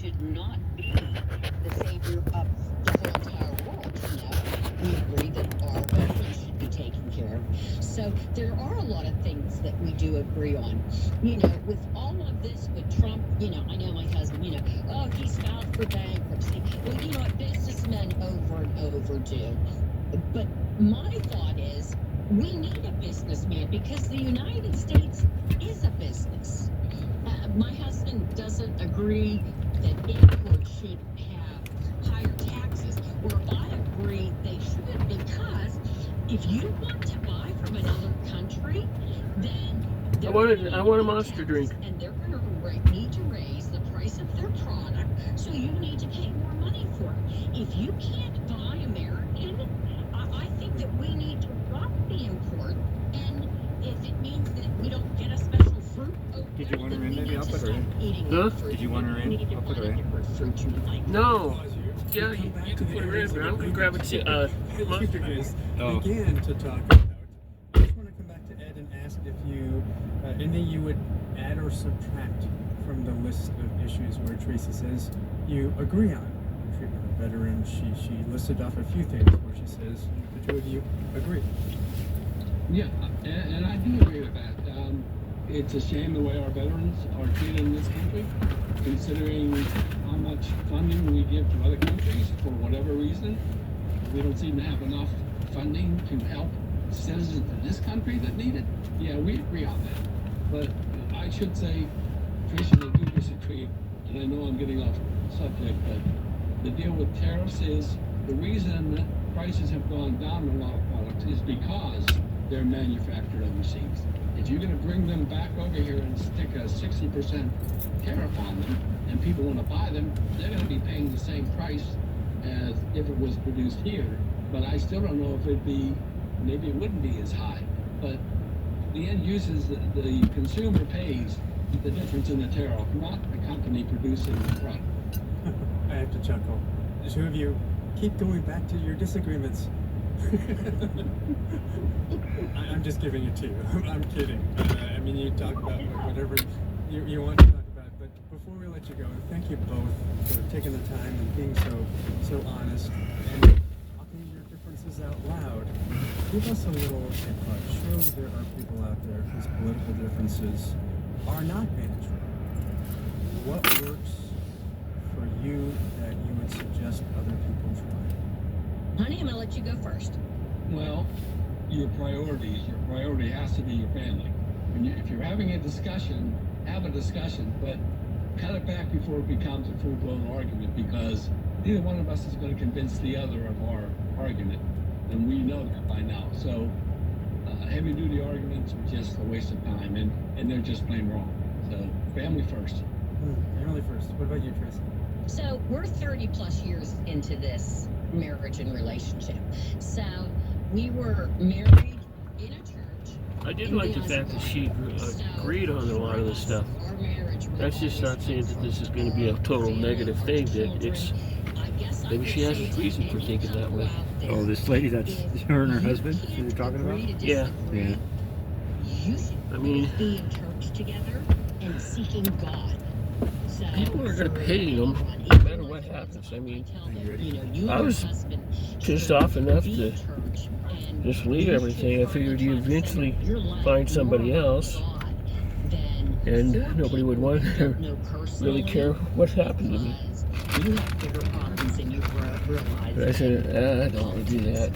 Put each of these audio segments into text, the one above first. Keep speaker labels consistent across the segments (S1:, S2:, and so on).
S1: should not be the savior of the whole entire world. We agree that our veterans should be taken care of. So there are a lot of things that we do agree on. With all of this with Trump, I know my husband, oh, he's filed for bankruptcy. Well, what businessmen over and over do. But my thought is, we need a businessman because the United States is a business. My husband doesn't agree that imports should have higher taxes, or I agree they should, because if you want to buy from another country, then
S2: I want a Monster drink.
S1: And they're going to need to raise the price of their product, so you need to pay more money for it. If you can't buy American, I think that we need to drop the import, and if it means that we don't get a special fruit,
S3: did you want her in? Maybe I'll put her in.
S2: Huh?
S3: Did you want her in? I'll put her in.
S2: No. Yeah, you can put her in, but I'm going to grab a Monster drink.
S4: Begin to talk about. I just want to come back to Ed and ask if you anything you would add or subtract from the list of issues where Tracy says you agree on. Treatment of veterans. She listed off a few things where she says the two of you agree.
S5: Yeah, and I do agree with that. It's a shame the way our veterans are treated in this country, considering how much funding we give to other countries for whatever reason. We don't seem to have enough funding to help citizens in this country that need it. Yeah, we agree on that. But I should say, Tracy and I do disagree, and I know I'm getting off subject, but the deal with tariffs is the reason that prices have gone down on a lot of products is because they're manufactured overseas. If you're going to bring them back over here and stick a 60% tariff on them, and people want to buy them, they're going to be paying the same price as if it was produced here. But I still don't know if maybe it wouldn't be as high. But the end users, the consumer pays the difference in the tariff, not the company producing the product.
S4: I have to chuckle. The two of you keep going back to your disagreements. I'm just giving it to you. I'm kidding. I mean, you talk about whatever you want to talk about, but before we let you go, thank you both for taking the time and being so honest and talking your differences out loud. Give us a little input. Surely there are people out there whose political differences are not manageable. What works for you that you would suggest other people try?
S1: Honey, I'm going to let you go first.
S5: Well, your priority has to be your family. If you're having a discussion, have a discussion, but cut it back before it becomes a full-blown argument, because neither one of us is going to convince the other of our argument, and we know that by now. So heavy-duty arguments are just a waste of time, and they're just plain wrong. So family first.
S4: Family first. What about you, Tracy?
S1: So we're 30 plus years into this marriage and relationship. So we were married in a church.
S2: I did like the fact that she agreed on a lot of this stuff. That's just not saying that this is going to be a total negative thing. That it's maybe she has a reason for thinking that way.
S3: Oh, this lady, that's her and her husband that you're talking about?
S2: Yeah.
S3: Yeah.
S2: I mean,
S1: be in church together and seeking God. So
S2: people are going to pay them no matter what happens. I mean, I was pissed off enough to just leave everything. I figured you'd eventually find somebody else, and nobody would want to really care what happened to me. But I said, I don't want to do that.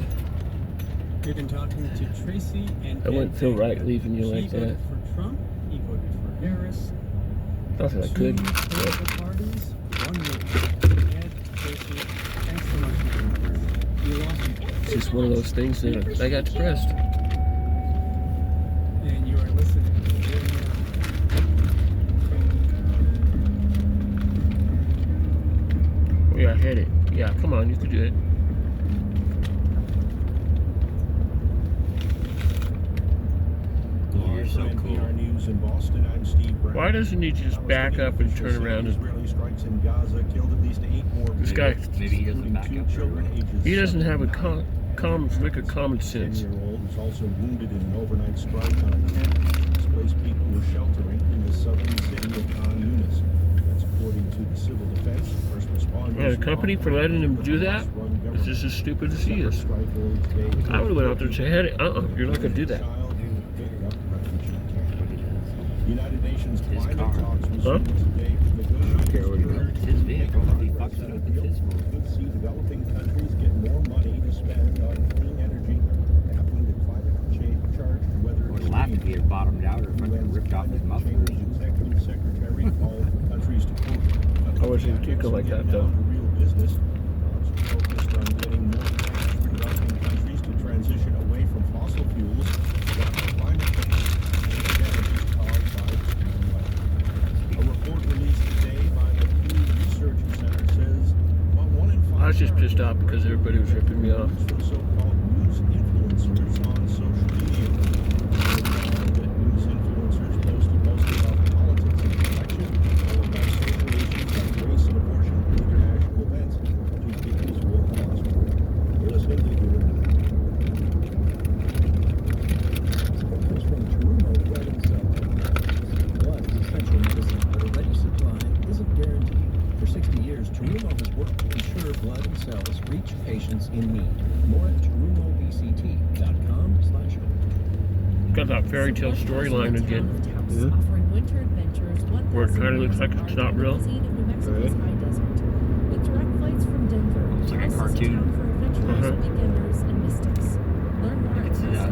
S4: We've been talking to Tracy and
S2: I wouldn't feel right leaving you like
S4: she
S2: that.
S4: voted for Trump, he voted for Harris.
S2: Not that I could.
S4: Two political parties, one movement. Ed, Tracy, thanks so much for being here. You're welcome.
S2: It's just one of those things that I got depressed.
S4: And you are listening.
S2: Yeah, hit it. Yeah, come on, you can do it.
S6: So cool. News in Boston, I'm Steve Brown.
S2: Why doesn't he just back up and turn around?
S6: Israeli strikes in Gaza killed at least 8 more
S2: This guy,
S3: Maybe he doesn't back up.
S2: he doesn't have a lick of common sense.
S6: 10-year-old was also wounded in an overnight strike on a camp. Displaced people were sheltering in the southern city of Khan Yunis. That's According to the Civil Defense, first responders.
S2: And a company for letting him do that is just as stupid as he is. I would have went out there and said, hey, you're not going to do that.
S6: United Nations
S3: His
S6: climate
S3: car.
S6: talks
S2: Huh?
S6: resumed today to
S3: I don't care what he does. It's his vehicle. If he fucks it up, it's his fault.
S6: could see developing countries get more money to spend on clean energy, tackling the climate change charge to weather
S3: Would laugh if he had bottomed out or fucking ripped off his muffler.
S6: Executive Secretary called countries to quote.
S2: I wasn't thinking like that, though.
S6: Real business. Focused on getting more cash for developing countries to transition away from fossil fuels. Climate change energies caused by extreme weather. A report released today by the Pew Research Center says about 1 in 5.
S2: I was just pissed off because everybody was ripping me off.
S6: For so-called news influencers on social media. That news influencers posted mostly about politics and the election, followed by social issues like race and abortion and international events. Two people's will cause. You're listening to Human Now.
S7: Comes from Terumo Blood and Cell. Blood is essential medicine, but a ready supply isn't guaranteed. For 60 years, Terumo has worked to ensure blood and cells reach patients in need. More at terumobct.com/home.
S2: Got that fairy tale storyline again.
S8: Offering winter adventures,
S2: Where it kinda looks like it's not real.
S8: With direct flights from Denver,
S3: It's like a
S8: Dallas is
S3: cartoon.
S8: town for adventurers,
S2: Uh-huh.
S8: beginners, and mystics. Learn more
S3: I can
S8: at
S3: see that.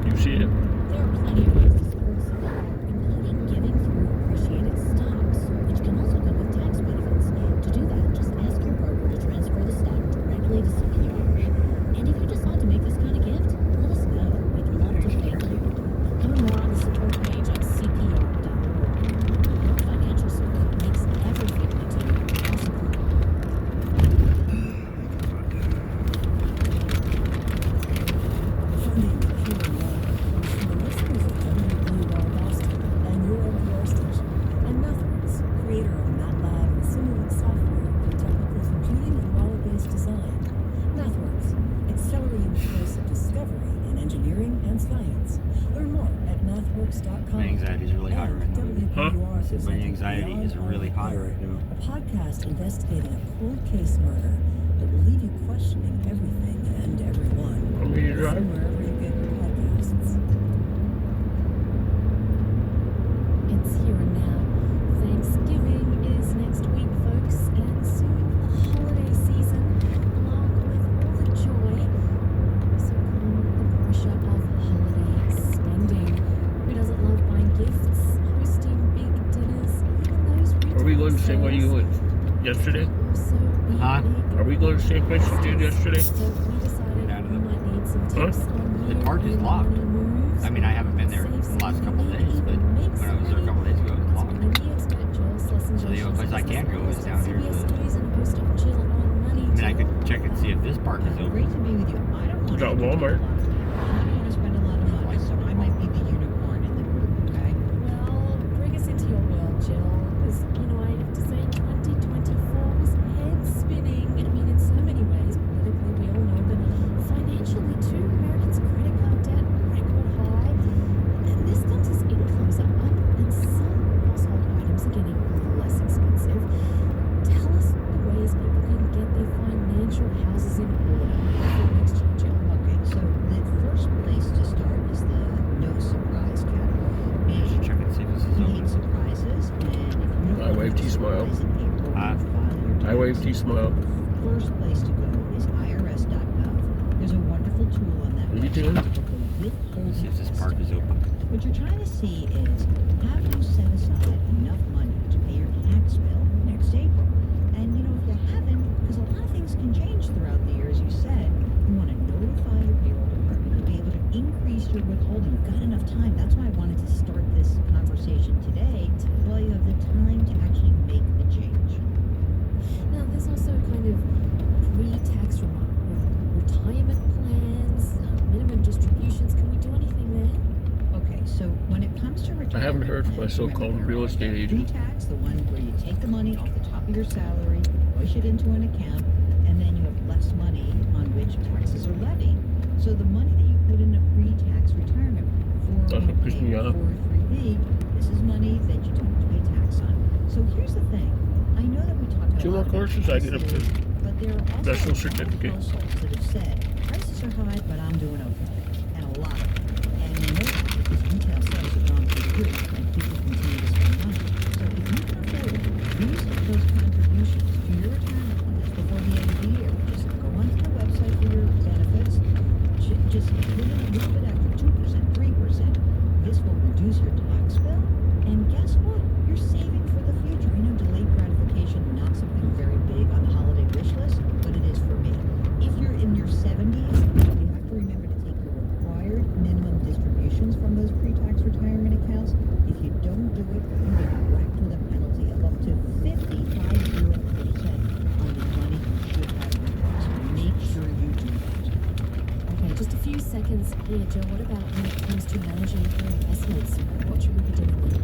S2: You see it?
S8: There are plenty of ways to support support, including giving through appreciated stocks, which can also come with tax benefits. To do that, just ask your broker to transfer the stock directly to CPR. And if you decide to make this kind of gift, let us know. We'd love to thank you. Learn more on the support page at cpr.org. Financial support makes everything we do possible. Funding for Human Now comes from the listeners of WBUR Boston and your NPR station, and MathWorks, creator of MATLAB and Simulink software for technical computing and model-based design. MathWorks, accelerating the pace of discovery in engineering and science. Learn more at mathworks.com.
S3: My anxiety is really high right now.
S8: WBUR
S3: My
S8: presenting
S3: anxiety is
S8: Beyond
S3: really
S8: Our
S3: high
S8: Hour,
S3: right now.
S8: a podcast investigating a cold case murder that will leave you questioning everything and everyone.
S2: Want me to drive?
S8: Listen wherever you get your podcasts. It's here and now. Thanksgiving is next week, folks, and soon the holiday season, along with all the joy. Also come the pressure of holiday spending. Who doesn't love buying gifts, hosting big dinners, even those
S2: Are we going the same way you
S8: retail
S2: went yesterday?
S8: sales? Also be
S3: Huh?
S8: big
S2: Are we going to the same place you did yesterday?
S8: So we decided
S3: Down to
S8: we
S3: the-
S8: might need some
S2: Huh?
S8: tips on
S3: The park is
S8: year-end
S3: locked.
S8: money moves.
S3: I mean, I haven't been there
S8: Save
S3: the
S8: some
S3: last couple
S8: money,
S3: days, but
S8: even make
S3: when I
S8: some
S3: was there a
S8: money.
S3: couple days ago, it was locked.
S8: Speaking of the expert Joel's lessons
S3: So the only place I can go is down here to
S8: CBS
S3: the-
S8: News and host of Jill on Money.
S3: I mean, I could check and see if this park is
S1: Great
S3: open.
S1: to be with you. I don't want
S2: Got
S1: to
S2: Walmart.
S1: I don't want to spend a lot of money, so I might be the unicorn in the group, okay?
S8: Well, bring us into your world, Jill, because, I have to say 2024 was head spinning. I mean, in so many ways, politically we all know, but financially too, Americans' credit card debt record high. And this country's incomes are up, and some household items are getting less expensive. Tell us the ways people can get their financial houses in order for next year, Jill.
S1: Okay, so the first place to start is the no surprise category.
S3: I should check and see if this is
S1: We hate
S3: open.
S1: surprises, and if you don't
S2: I waved, he smiled.
S1: surprise in April,
S3: Huh?
S1: you file your
S2: I waved, he
S1: taxes.
S2: smiled.
S1: First place to go is irs.gov. There's a wonderful tool on that
S2: What are you
S1: website
S2: doing?
S1: to book a
S3: Let's see
S1: withholding
S3: if this
S1: test.
S3: park is open.
S1: What you're trying to see is, have you set aside enough money to pay your tax bill next April? And if you haven't, because a lot of things can change throughout the year, as you said, you want to notify your payroll department to be able to increase your withholding. You've got enough time. That's why I wanted to start this conversation today, while you have the time to actually make the change.
S8: Now, there's also kind of pre-tax retirement plans, minimum distributions. Can we do anything there?
S1: Okay, so when it comes to retirement,
S2: I haven't heard from my
S1: plans,
S2: so-called
S1: remember,
S2: real estate agent.
S1: Pre-tax, the one where you take the money off the top of your salary, push it into an account, and then you have less money on which taxes are levied. So the money that you put in a pre-tax retirement,
S2: That's what pissed me
S1: 401k,
S2: off.
S1: 403b,
S9: This is money that you don't pay tax on. So here's the thing. I know that we talked about
S2: 2 more courses, I get a
S9: prices, but there are also
S2: special
S9: a lot of
S2: certificate.
S9: households that have said prices are high, but I'm doing okay, and a lot of them. And you know that because retail sales have gone through the roof, and people continue to spend money. So if you can afford it, use those contributions to your retirement plans before the end of the year. Just go onto the website for your benefits. Just put in a little bit extra, 2%, 3%. This will reduce your tax bill. And guess what? You're saving for the future. I know delayed gratification, not something very big on the holiday wish list, but it is for me. If you're in your 70s, you have to remember to take your required minimum distributions from those pre-tax retirement accounts. If you don't do it, you may be whacked with a penalty of up to 50% on the money you have in your So make sure you do that.
S8: Okay, just a few seconds here, Jill. What about when it comes to managing your investments? What should we be doing there?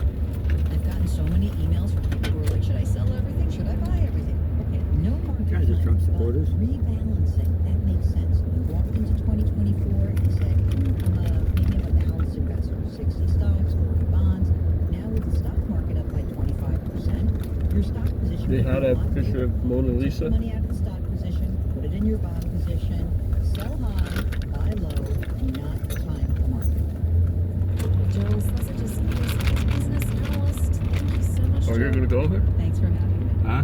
S9: I've gotten so many emails from people who are like, should I sell everything? Should I buy everything? Okay, no market
S3: You guys are
S9: plan,
S3: Trump
S9: but
S3: supporters?
S9: rebalancing, that makes sense. You walked into 2024 and said, maybe I'm a balanced investor, 60 stocks, 40 bonds. Now with the stock market up by 25%, your stock position
S2: They
S9: will
S2: had
S9: be
S2: a
S9: lot
S2: picture
S9: bigger.
S2: of Mona
S9: Take
S2: Lisa.
S9: the money out of the stock position, put it in your bond position, sell high, buy low, not time the market.
S8: Jill Schlesinger, business analyst. Thank you so much,
S2: Oh, you're
S8: Jill.
S2: gonna go here?
S9: Thanks for having me.
S3: Huh?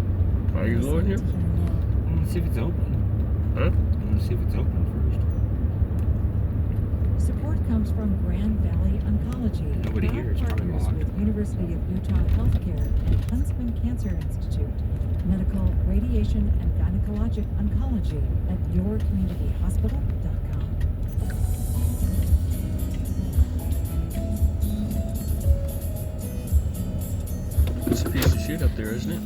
S2: Are you going here?
S8: Excited to hear more.
S3: I want to see if it's open.
S2: Huh?
S3: I want to see if it's open first.
S9: Support comes from Grand Valley Oncology.
S3: Nobody
S9: proud
S3: here is probably
S9: partners
S3: locked.
S9: with University of Utah Healthcare and Huntsman Cancer Institute. Medical, radiation, and gynecologic oncology at yourcommunityhospital.com.
S2: It's a piece of shit up there, isn't it?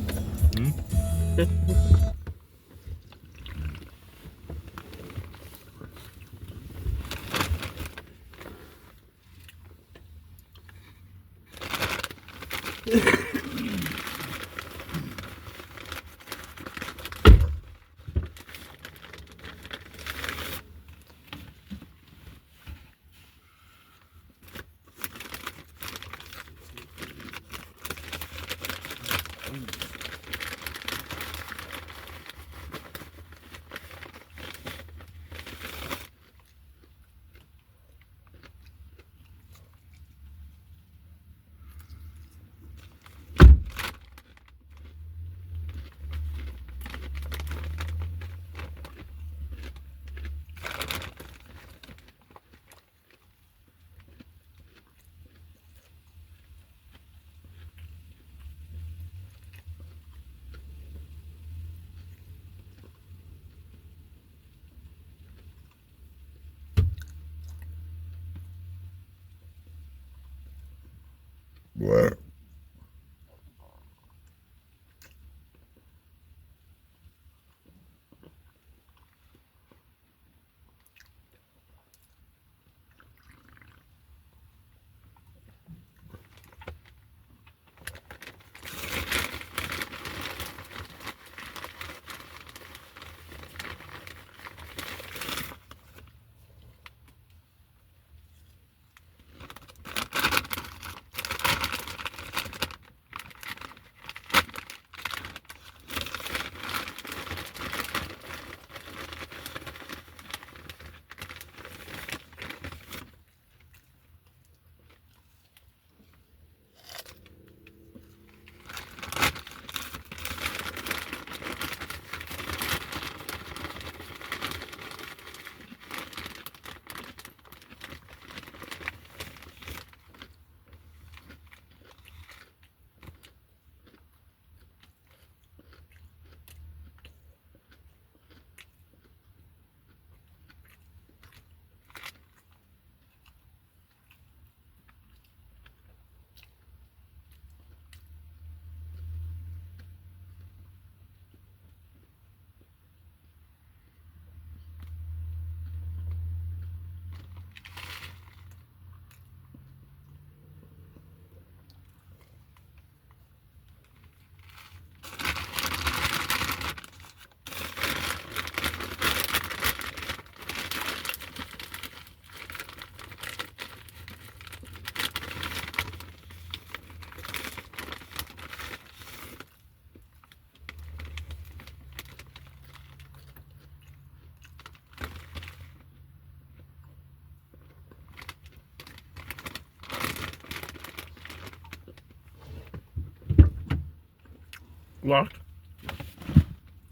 S2: Locked?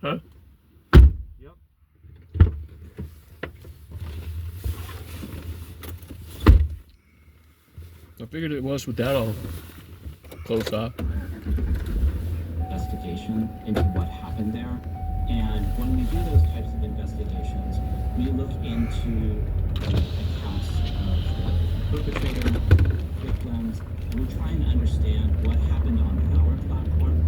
S2: Huh?
S3: Yep.
S2: I figured it was with that all closed off.
S10: Investigation into what happened there. And when we do those types of investigations, we look into the accounts of the perpetrator, victims, and we try and understand what happened on our platform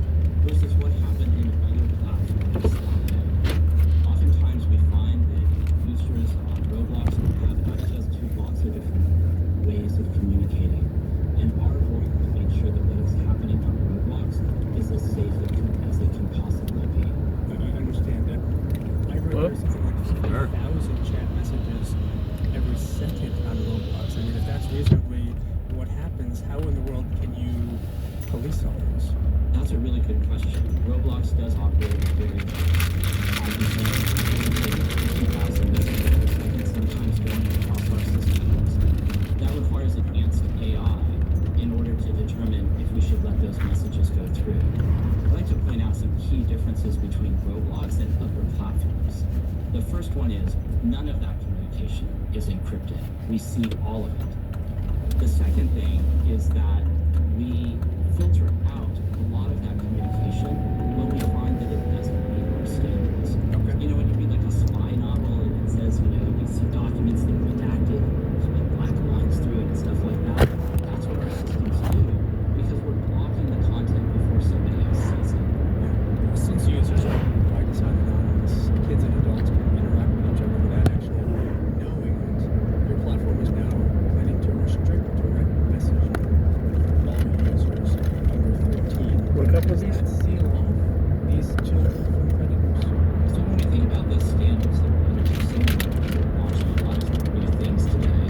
S10: versus what happened in other platforms that day. Oftentimes we find that users on Roblox have access to lots of different ways of communicating. And our goal is to make sure that what's happening on Roblox is as safe as it can possibly be.
S4: I understand that. I heard there's something like 1,000 chat messages every second on Roblox. I mean, if that's reasonably what happens, how in the world can you police all this?
S10: That's a really good question. Roblox does operate at very high messages per second, sometimes going across our systems. That requires advanced AI in order to determine if we should let those messages go through. I'd like to point out some key differences between Roblox and other platforms. The first one is none of that communication is encrypted. We see all of it. The second thing is that we filter out a lot of that communication when we find that it doesn't meet our standards.
S4: Okay.
S10: You know, when you read like a spy novel and it says, you know, you see documents that are redacted, with black lines through it and stuff like that, that's what our systems do because we're blocking the content before somebody else sees it.
S4: Since users are by design anonymous, kids and adults can interact with each other without actually knowing it. Your platform is now planning to restrict direct messaging of all users under 13.
S2: What, a couple of
S4: Does
S2: these?
S4: that seal off these children from predators?
S10: So when we think about the standards that we're introducing, we're launching a lot of new things today.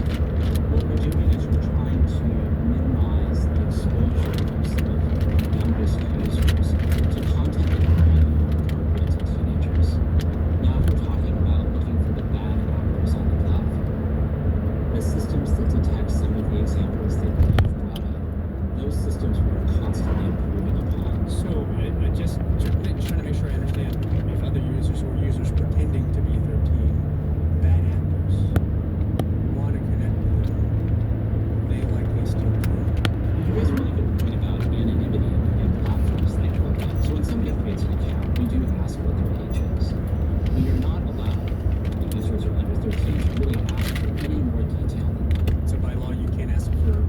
S10: What we're doing is we're trying to minimize the exposure of some of the youngest users to content that might be inappropriate to teenagers. Now, if we're talking about looking for the bad actors on the platform, the systems that detect some of the examples that you've brought up, those systems we're constantly improving upon.
S4: So, I just trying to make sure I understand. If other users or users pretending to be 13, bad actors, want to connect with them, they likely still can.
S10: You raise a really good point about anonymity in platforms like Roblox. So when somebody creates an account, we do ask what their age is. We are not allowed, if users are under 13, to really ask for any more detail than that.
S4: So by law, you can't ask for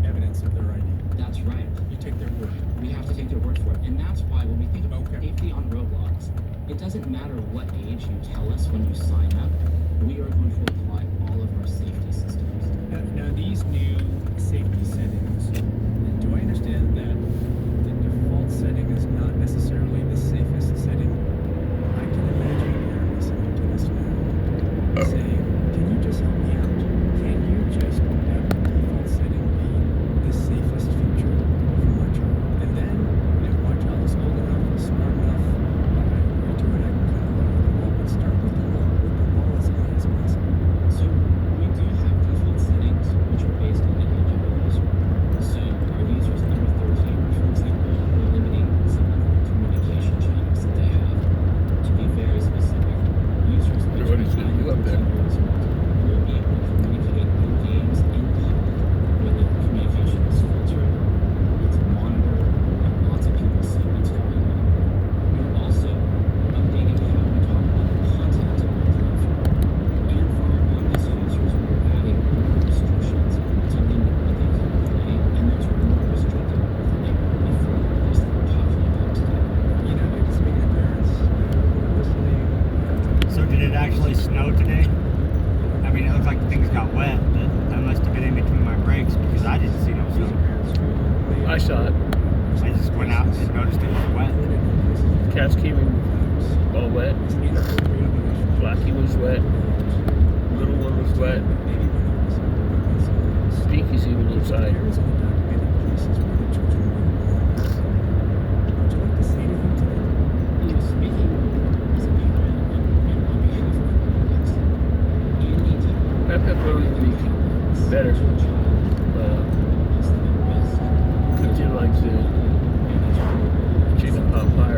S4: evidence of their ID.
S10: That's right.
S4: You take their word.
S10: We have to take their word for it. And that's why when we think about
S4: Okay.
S10: safety on Roblox, it doesn't matter what age you tell us when you sign up, we are going to apply all of our safety systems.
S4: Now these new safety settings, do I understand that the default setting is not necessarily the safest setting? I can imagine you're listening to this now saying, can you just help me out? Can you just have the default setting be the safest feature for my child? And then, if my child is old enough, smart enough, I agree to it, I can kind of lower the wall, but start with the wall as high as possible.
S10: So we do have default settings which are based on the age of the user. So our users under 13, for example, we're limiting some of the communication channels that they have. To be very specific, users
S2: Everybody
S10: between
S2: should
S10: 9
S2: be up
S10: and
S2: there.
S10: 13 years old will be able to communicate in games in public when the communication is filtered, it's monitored, and lots of people see what's going on. We're also updating how we talk about the content of our platform. And for our youngest users, we're adding more restrictions to limit what they can play, and those are more restricted than they were before the rules that we're talking about today.
S4: You know, like speaking of parents who are listening,
S3: So did it actually snow today? I mean, it looked like things got wet, but I must have been in between my breaks because I didn't see no
S4: these are
S3: snow.
S4: parents who may
S2: I saw it.
S3: I just went out and noticed it was wet.
S2: Cats came in all wet. Blackie was wet. Little one was wet. Stinky's even inside.
S4: There is undocumented places where the children were born. Would you like to say anything to them?
S10: You know, speaking as a parent and on behalf of parents, any time
S2: That pepperoni would be better.
S10: to a child is the best.
S2: Cooked in like the chicken pot pie.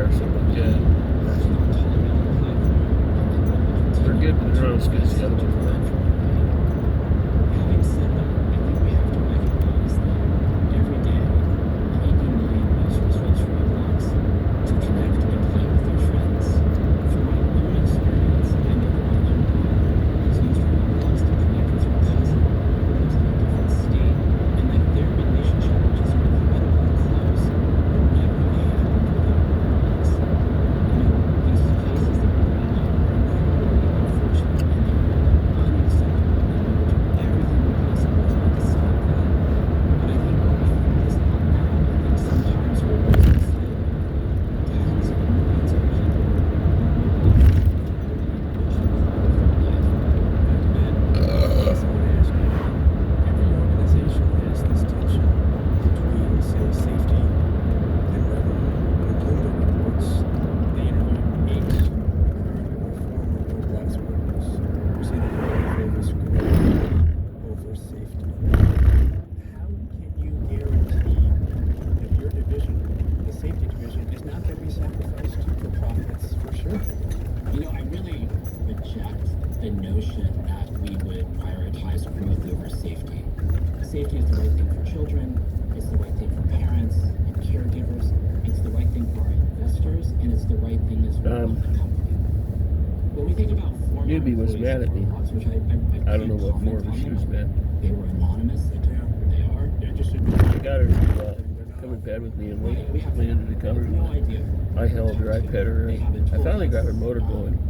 S10: the notion that we would prioritize growth over safety. Safety is the right thing for children, it's the right thing for parents and caregivers, it's the right thing for our investors, and it's the right thing as well for the company. When we think about former
S2: Newbie was
S10: employees
S2: mad at me.
S10: Roblox, which I
S2: I don't know
S10: can't
S2: what for,
S10: comment
S2: but
S10: on
S2: she
S10: them.
S2: was mad.
S10: They were anonymous, they told me who they are.
S4: Yeah, just
S2: I got her to come in bed with me and
S10: We have
S2: landed to cover.
S10: no idea.
S2: I held her, I pet her,
S10: They
S2: and
S10: haven't
S2: I
S10: told
S2: finally got
S10: us.
S2: her motor going.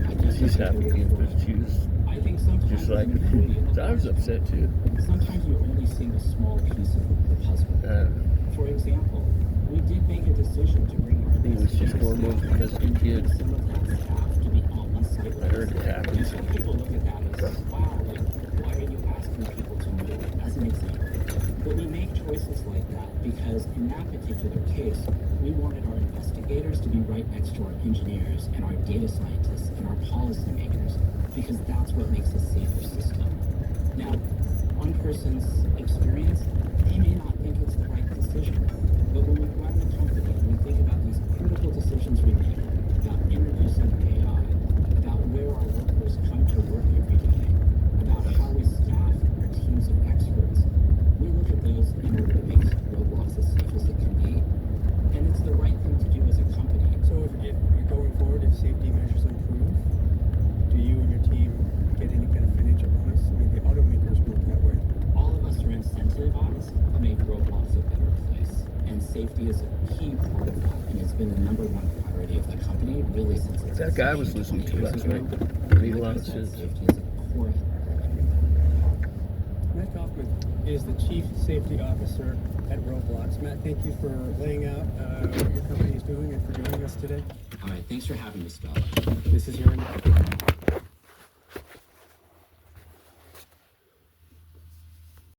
S10: I guess
S2: She's
S10: that's what
S2: happy
S10: they're
S2: again,
S10: looking
S2: but she was
S10: for. I think sometimes
S2: just
S10: as
S2: like
S10: an employee,
S2: so I was upset too.
S10: sometimes you're only seeing a small piece of the puzzle. For example, we did make a decision to bring our
S2: I think it was just hormones because of the kid.
S10: some of that staff to be on site.
S2: I heard it happen.
S10: And some people look at that as, wow, like, why are you asking people to move? As an example. But we make choices like that because in that particular case, we wanted our investigators to be right next to our engineers and our data scientists and our policymakers because that's what makes a safer system. Now, one person's experience, they may not think it's the right decision, but when we run the company and we think about these critical decisions we make about introducing AI, about where our workers come to work every day, about how we staff our teams of experts, we look at those in order to make Roblox as safe as it can be, and it's the right thing to do as a company.
S4: So if going forward, if safety measures improve, do you and your team get any kind of financial bonus? I mean, the automakers work that way.
S10: All of us are incentivized to make Roblox a better place, and safety is a key part of that, and it's been the number one priority of the company really since its
S2: That guy I was
S10: inception
S2: listening to
S10: 20 years
S2: last
S10: ago.
S2: night made a
S10: Like
S2: lot
S10: I
S2: of
S10: said,
S2: sense.
S10: safety is a core
S4: Matt Kaufman is the Chief Safety Officer at Roblox. Matt, thank you for laying out what your company is doing and for joining us today.
S10: All right, thanks for having me, Scott.
S4: This is your interview.